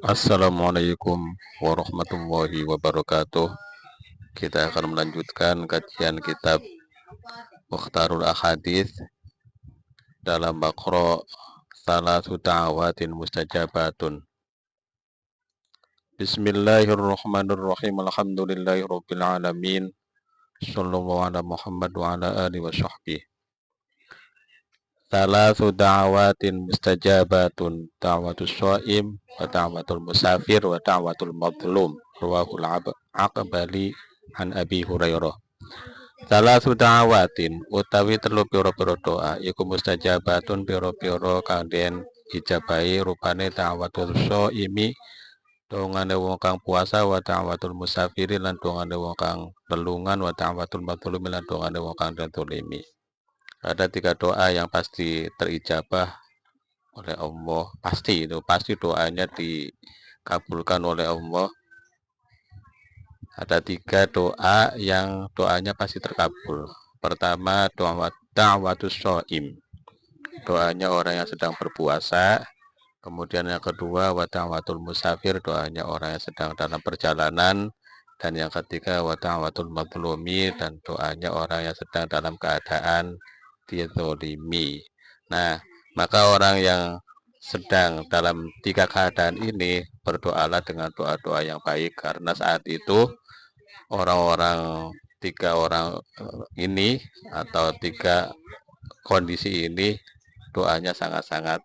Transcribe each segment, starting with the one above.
Assalamualaikum warahmatullahi wabarakatuh. Kita akan melanjutkan kajian kitab Mukhtarul Ahadits dalam Baqara Salasu Da'awatin Mustajabatun. Bismillahirrahmanirrahim. Alhamdulillahirabbil alamin. Shallallahu ala Muhammad wa ala alihi wa sahbihi. Salasu da'awatin mustajabatun, da'watus shaim wa da'watul musafir wa da'watul madlum. Rawahul Aqbali an Abi Hurairah. Salasu da'awatin utawi telu pira-pira doa iku mustajabatun pira-pira kang den ijabahi rupane da'watul shaimi dongane wong kang puasa wa da'watul musafiri lan dongane wong kang lelungan wa da'watul madlumi lan dongane wong kang dzalimi. Ada 3 doa yang pasti terijabah oleh Allah, pasti doanya dikabulkan oleh Allah. Ada 3 doa yang doanya pasti terkabul. Pertama, da'watus shaim, doanya orang yang sedang berpuasa. Kemudian yang kedua, wa da'watul musafir, doanya orang yang sedang dalam perjalanan. Dan yang ketiga, wa da'watul madlumi, dan doanya orang yang sedang dalam keadaan dizolimi. Nah, maka orang yang sedang dalam 3 keadaan ini berdoalah dengan doa-doa yang baik, karena saat itu orang-orang 3 orang ini atau 3 kondisi ini doanya sangat-sangat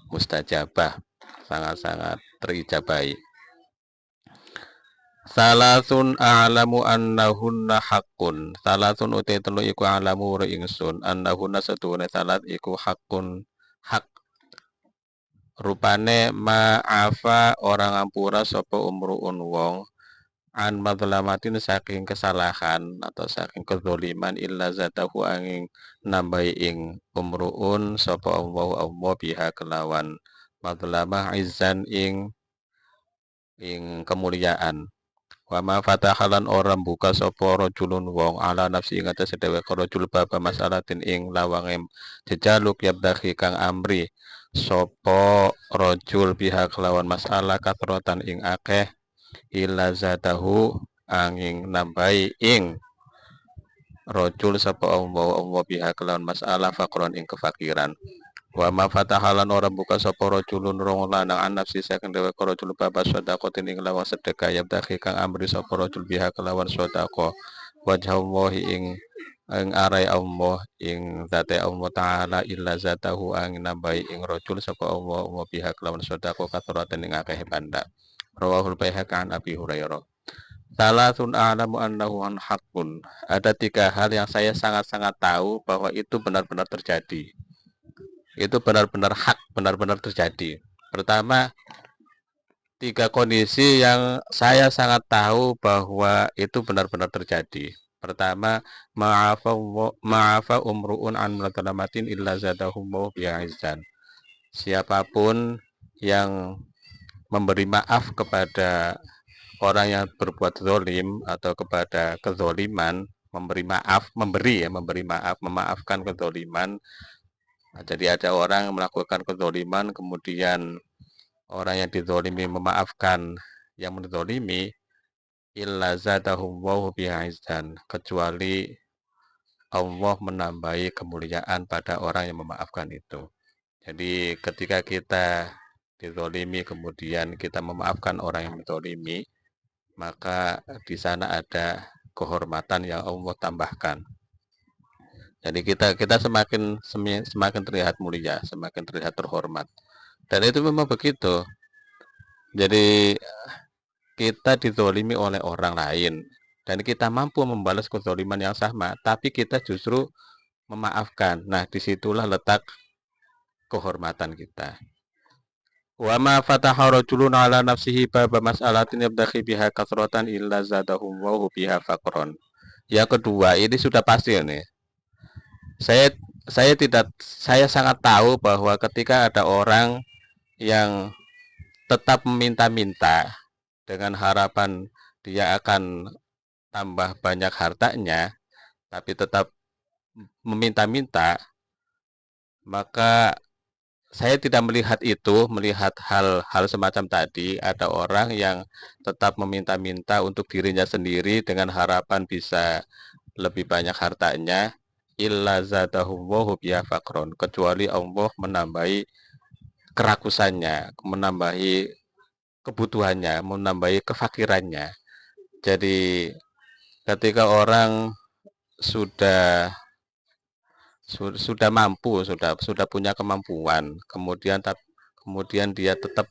mustajabah, sangat-sangat terijabahi. Salasun a'lamu annahunna haqqun. Salasun uti telu iku a'lamu ro ingsun annahunna satune salat iku haqqun hak. Rupane ma'afa orang ampura sapa umruun wong an madlamatin saking kesalahan atau saking kezaliman illa zatahu angin nambahi ing umruun sapa Allah biha kelawan madlamah izzan ing kemuliaan. Wa ma fatahalan orang buka sapa rajulun wong ala nafsi ing atas dhewe rajul baba masalatin ing lawange jejaluk yabdakhi kang amri sapa rajul pihak lawan masalah katrotan ing akeh illa zatahu angin nambahi ing rajul sapa Allah pihak lawan masalah faqron ing kefakiran. Wa ma fatahalan orang buka sapa rajulun rong lanang an nafsi saking dhewe rajul babas sedekah ing lawan sedekah yabdakhi kang amri sapa rajul biha kelawan sedekah wajhallahi ing arai Allah ing zate Allah taala illa zatahu ang nambahi ing rajul sapa Allah biha kelawan sedekah kathuratan ing akeh banda. Rawahul Baihaqi an Abi Hurairah. Salasun a'lamu annahu an haqqun. Ada 3 hal yang saya sangat-sangat tahu bahwa itu benar-benar terjadi. Itu benar-benar hak, benar-benar terjadi. Pertama, 3 kondisi yang saya sangat tahu bahwa itu benar-benar terjadi. Pertama, ma'afa umru'un an muladalamatin illa zadahumullahu bi'izzan. Siapapun yang memberi maaf kepada orang yang berbuat zalim atau kepada kezoliman, memaafkan kezoliman. Nah, jadi ada orang yang melakukan kezoliman, kemudian orang yang dizolimi memaafkan yang menzolimi, illa zadahullahu bi'izzan, kecuali Allah menambahi kemuliaan pada orang yang memaafkan itu. Jadi ketika kita dizolimi kemudian kita memaafkan orang yang menzolimi, maka di sana ada kehormatan yang Allah tambahkan. Jadi kita semakin terlihat mulia, semakin terlihat terhormat. Dan itu memang begitu. Jadi kita dizolimi oleh orang lain dan kita mampu membalas kezoliman yang sama, tapi kita justru memaafkan. Nah, disitulah letak kehormatan kita. Wa ma fataha rajulun ala nafsihi baba mas'alatin yabdakhi biha kasratan illa zadahullahu biha faqron. Yang kedua, ini sudah pasti ini. Saya sangat tahu bahwa ketika ada orang yang tetap meminta-minta dengan harapan dia akan tambah banyak hartanya, tapi tetap meminta-minta, maka saya tidak melihat itu, melihat hal-hal semacam tadi, ada orang yang tetap meminta-minta untuk dirinya sendiri dengan harapan bisa lebih banyak hartanya, illa zadahullahu biha faqron, kecuali Allah menambahi kerakusannya, menambahi kebutuhannya, menambahi kefakirannya. Jadi ketika orang sudah sudah mampu, sudah punya kemampuan, kemudian dia tetap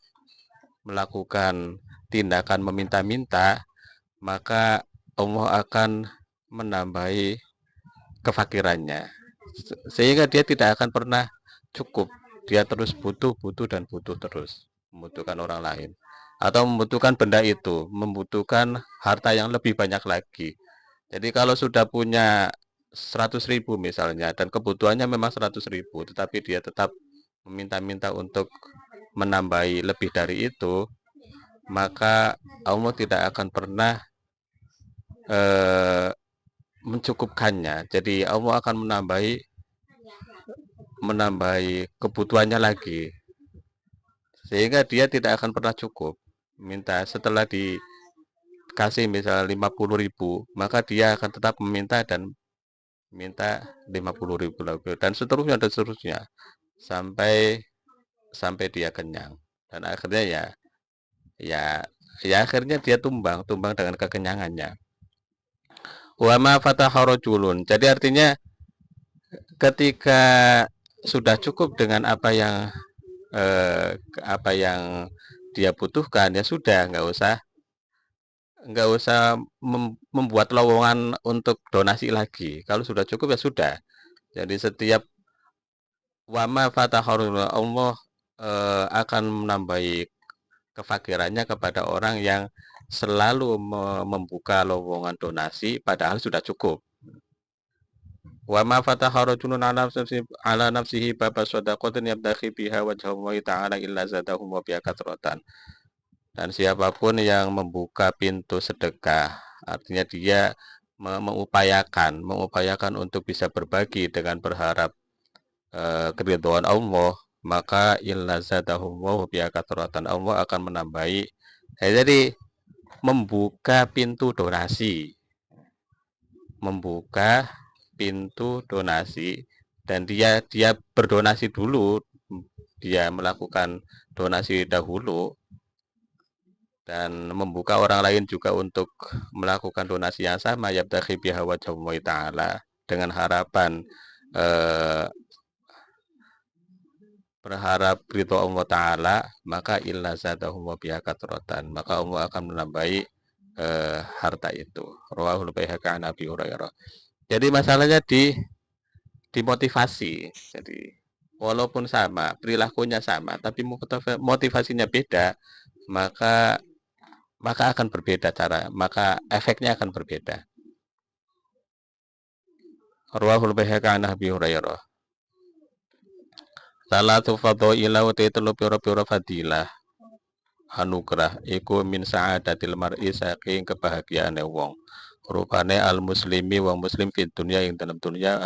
melakukan tindakan meminta-minta, maka Allah akan menambahi kefakirannya. Sehingga dia tidak akan pernah cukup. Dia terus butuh, butuh dan butuh terus. Membutuhkan orang lain. Atau membutuhkan benda itu, membutuhkan harta yang lebih banyak lagi. Jadi kalau sudah punya 100.000 misalnya, dan kebutuhannya memang 100.000, tetapi dia tetap meminta-minta untuk menambahi lebih dari itu, maka Allah tidak akan pernah mencukupkannya. Jadi Allah akan menambahi kebutuhannya lagi, sehingga dia tidak akan pernah cukup. Minta setelah dikasih misalnya 50.000, maka dia akan tetap meminta dan minta 50.000 lagi dan seterusnya sampai sampai dia kenyang, dan akhirnya ya ya akhirnya dia tumbang dengan kekenyangannya. Wa ma fataha rajulun. Jadi artinya ketika sudah cukup dengan apa yang dia butuhkan, ya sudah, nggak usah membuat lowongan untuk donasi lagi. Kalau sudah cukup ya sudah. Jadi setiap wama fatahorul Allah akan menambahi kefakirannya kepada orang yang selalu membuka lowongan donasi padahal sudah cukup. Wa ma fataha rajulun ala nafsihi baba shadaqatin yabtaghi biha wajha Allah ta'ala illa zadahu wa biha katsratan. Dan siapapun yang membuka pintu sedekah, artinya dia mengupayakan untuk bisa berbagi dengan berharap keridhaan Allah, maka illa zadahu wa biha katsratan, Allah akan menambahi. Jadi membuka pintu donasi, membuka pintu donasi, dan dia berdonasi dulu, dia melakukan donasi dahulu dan membuka orang lain juga untuk melakukan donasi yang sama, yabtaghi biha wajhallahi ta'ala, dengan harapan berharap ridho Allah Ta'ala, maka illa zadahum biha katsratan, maka Allah akan menambahi harta itu. Rawahul Baihaqi an Abi Hurairah. Jadi masalahnya dimotivasi. Jadi walaupun sama, perilakunya sama, tapi motivasinya beda, maka akan berbeda maka efeknya akan berbeda. Rawahul Baihaqi an Abi Hurairah. Salatu fadhaila wa titlu pira-pira fadilah anugerah iku min sa'adatil mar'i saking kebahagiaane wong. Rupane al muslimi wong muslim fid dunya ing dalam dunia,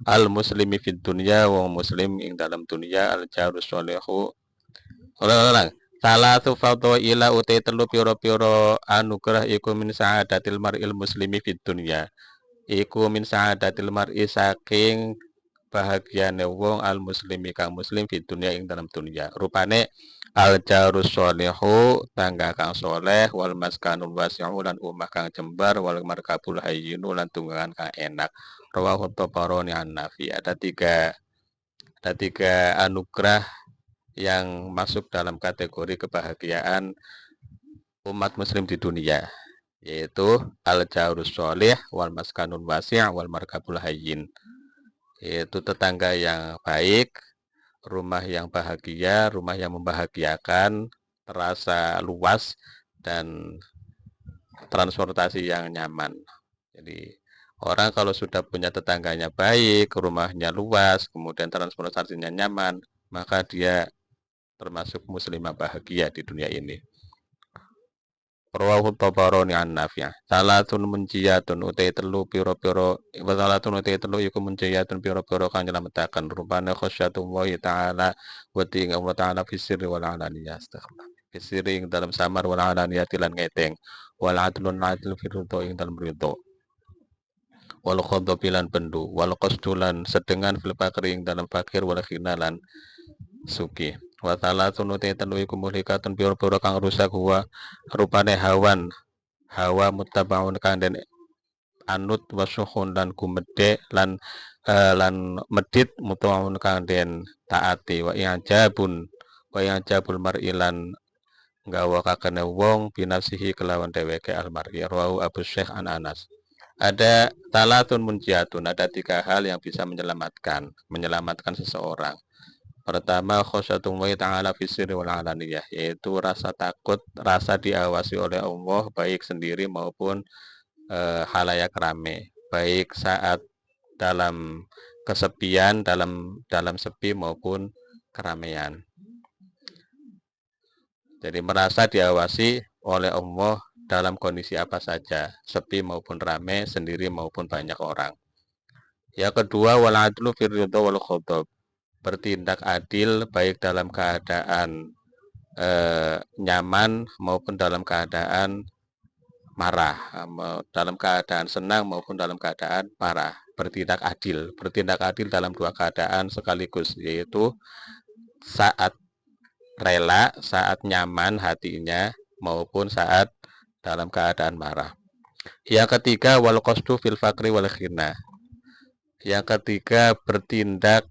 al muslimi fid dunya wong muslim ing dalam dunia, al jarus sholihu. Ulang-ulang. Salatu fadhaila utai telu pira-pira anugerah iku min sa'adatil mar'il muslimi fid dunya. Iku min sa'adatil mar'i saking bahagiane wong al muslimi kang muslim di dunia ing dalam dunia. Rupane al jarus sholihu tangga kang soleh, wal maskanul wasi'u lan umah kang jembar, wal markabul hayyinu lan tunggangan kang enak. Rawahu Tabarani an Nafi. Ada tiga anugerah yang masuk dalam kategori kebahagiaan umat muslim di dunia, yaitu al jarus sholih, wal maskanul wasi', wal markabul hayyin, yaitu tetangga yang baik, rumah yang bahagia, rumah yang membahagiakan, terasa luas, dan transportasi yang nyaman. Jadi orang kalau sudah punya tetangganya baik, rumahnya luas, kemudian transportasinya nyaman, maka dia termasuk muslimah bahagia di dunia ini. Rawahu Tabarani an Nafi'. Salatun munjiyatun utai telu piro-piro wa salatun utai telu iku munjiyatun piro-piro kang nyelametaken rupane khasyatun wa ta'ala wa ting Allah ta'ala fi sirri wal alaniyah. Astagfirullah. Fi sirri ing dalam samar wal alaniyah lan ngeteng. Wal adlun adl fi ridho ing dalam ridho. Wal khadha bilan pendu. Wal qasdulan sedengan fil fakri ing dalam fakir wal khinalan suki. Wa salatun utai telu iku muhlikatun piro-piro kang rusak huwa rupane hawa muttabaun kang den anut wasuhun lan gumedhe lan medit mutaun kang den taati wa i'jabul mar'i lan nggawa kakene wong binafsihi kelawan dheweke almar'i rawu Abu Syekh an Anas. Ada talatun munjiatun, ada 3 hal yang bisa menyelamatkan seseorang. Pertama, khosyatum wa ta'ala fi sirri wal alaniyah, yaitu rasa takut, rasa diawasi oleh Allah baik sendiri maupun halayak rame, baik saat dalam kesepian, dalam sepi maupun keramaian. Jadi merasa diawasi oleh Allah dalam kondisi apa saja, sepi maupun ramai, sendiri maupun banyak orang. Yang kedua, wal adlu fir ridha wal khadab, bertindak adil baik dalam keadaan nyaman maupun dalam keadaan marah, dalam keadaan senang maupun dalam keadaan marah. Bertindak adil dalam 2 keadaan sekaligus, yaitu saat rela, saat nyaman hatinya maupun saat dalam keadaan marah. Yang ketiga, wal qasdu fil fakri wal khina. Yang ketiga, bertindak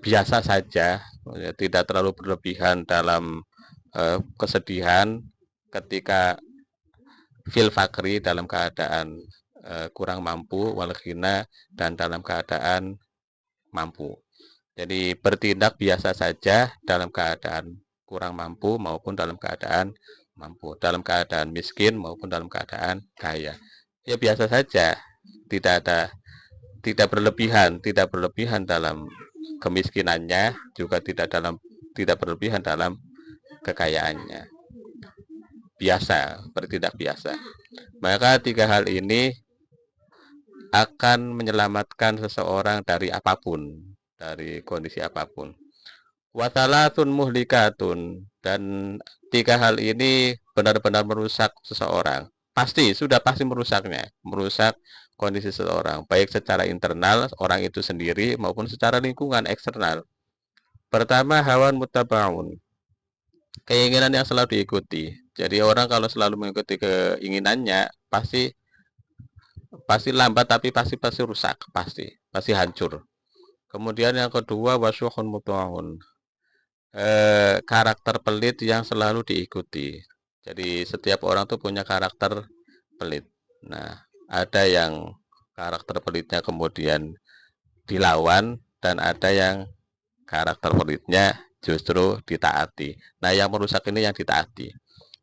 biasa saja, tidak terlalu berlebihan dalam kesedihan, ketika fil fakri dalam keadaan kurang mampu, wal khina dan dalam keadaan mampu. Jadi bertindak biasa saja dalam keadaan kurang mampu maupun dalam keadaan mampu, dalam keadaan miskin maupun dalam keadaan kaya. Ya biasa saja, tidak berlebihan dalam kemiskinannya, juga tidak berlebihan dalam kekayaannya. Biasa, bertindak biasa. Maka 3 hal ini akan menyelamatkan seseorang dari apapun, dari kondisi apapun. Watalatun muhlikatun, dan 3 hal ini benar-benar merusak seseorang. Sudah pasti merusak kondisi seseorang, baik secara internal orang itu sendiri maupun secara lingkungan eksternal. Pertama, hawan mutabaun, keinginan yang selalu diikuti. Jadi orang kalau selalu mengikuti keinginannya pasti lambat, tapi pasti rusak, pasti hancur. Kemudian yang kedua, wasyuhun mutu'un, karakter pelit yang selalu diikuti. Jadi setiap orang tuh punya karakter pelit. Nah, ada yang karakter pelitnya kemudian dilawan, dan ada yang karakter pelitnya justru ditaati. Nah, yang merusak ini yang ditaati.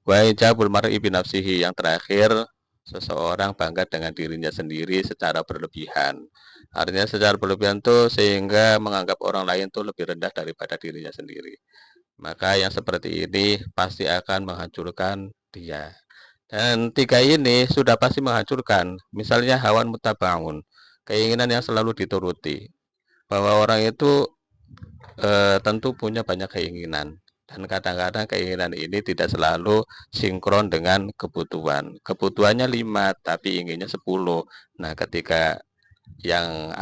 Wa ijabul mar'i bi nafsihi, yang terakhir, seseorang bangga dengan dirinya sendiri secara berlebihan. Artinya secara berlebihan tuh sehingga menganggap orang lain tuh lebih rendah daripada dirinya sendiri. Maka yang seperti ini pasti akan menghancurkan dia. Dan 3 ini sudah pasti menghancurkan. Misalnya hawan mutabaun, keinginan yang selalu dituruti. Bahwa orang itu tentu punya banyak keinginan. Dan kadang-kadang keinginan ini tidak selalu sinkron dengan kebutuhan. Kebutuhannya 5, tapi inginnya 10. Nah, ketika yang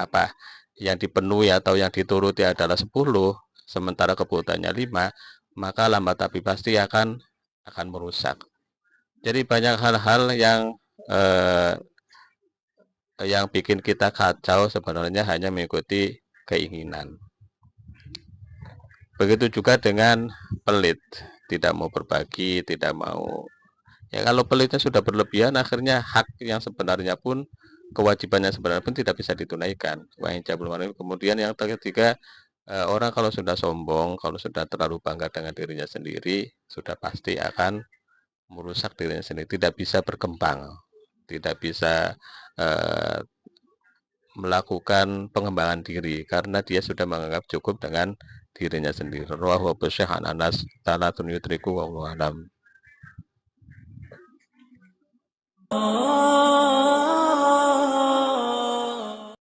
dipenuhi atau yang dituruti adalah 10, sementara kebutuhannya 5, maka lambat tapi pasti akan merusak. Jadi banyak hal-hal yang bikin kita kacau sebenarnya hanya mengikuti keinginan. Begitu juga dengan pelit, tidak mau berbagi, tidak mau. Ya kalau pelitnya sudah berlebihan, akhirnya hak yang sebenarnya pun, kewajiban yang sebenarnya pun tidak bisa ditunaikan. Kemudian yang ketiga, orang kalau sudah sombong, kalau sudah terlalu bangga dengan dirinya sendiri, sudah pasti akan merusak dirinya sendiri, tidak bisa berkembang, tidak bisa melakukan pengembangan diri, karena dia sudah menganggap cukup dengan dirinya sendiri. Rawahu Abu Syekh an Anas, talatun yutriku wallahu alam.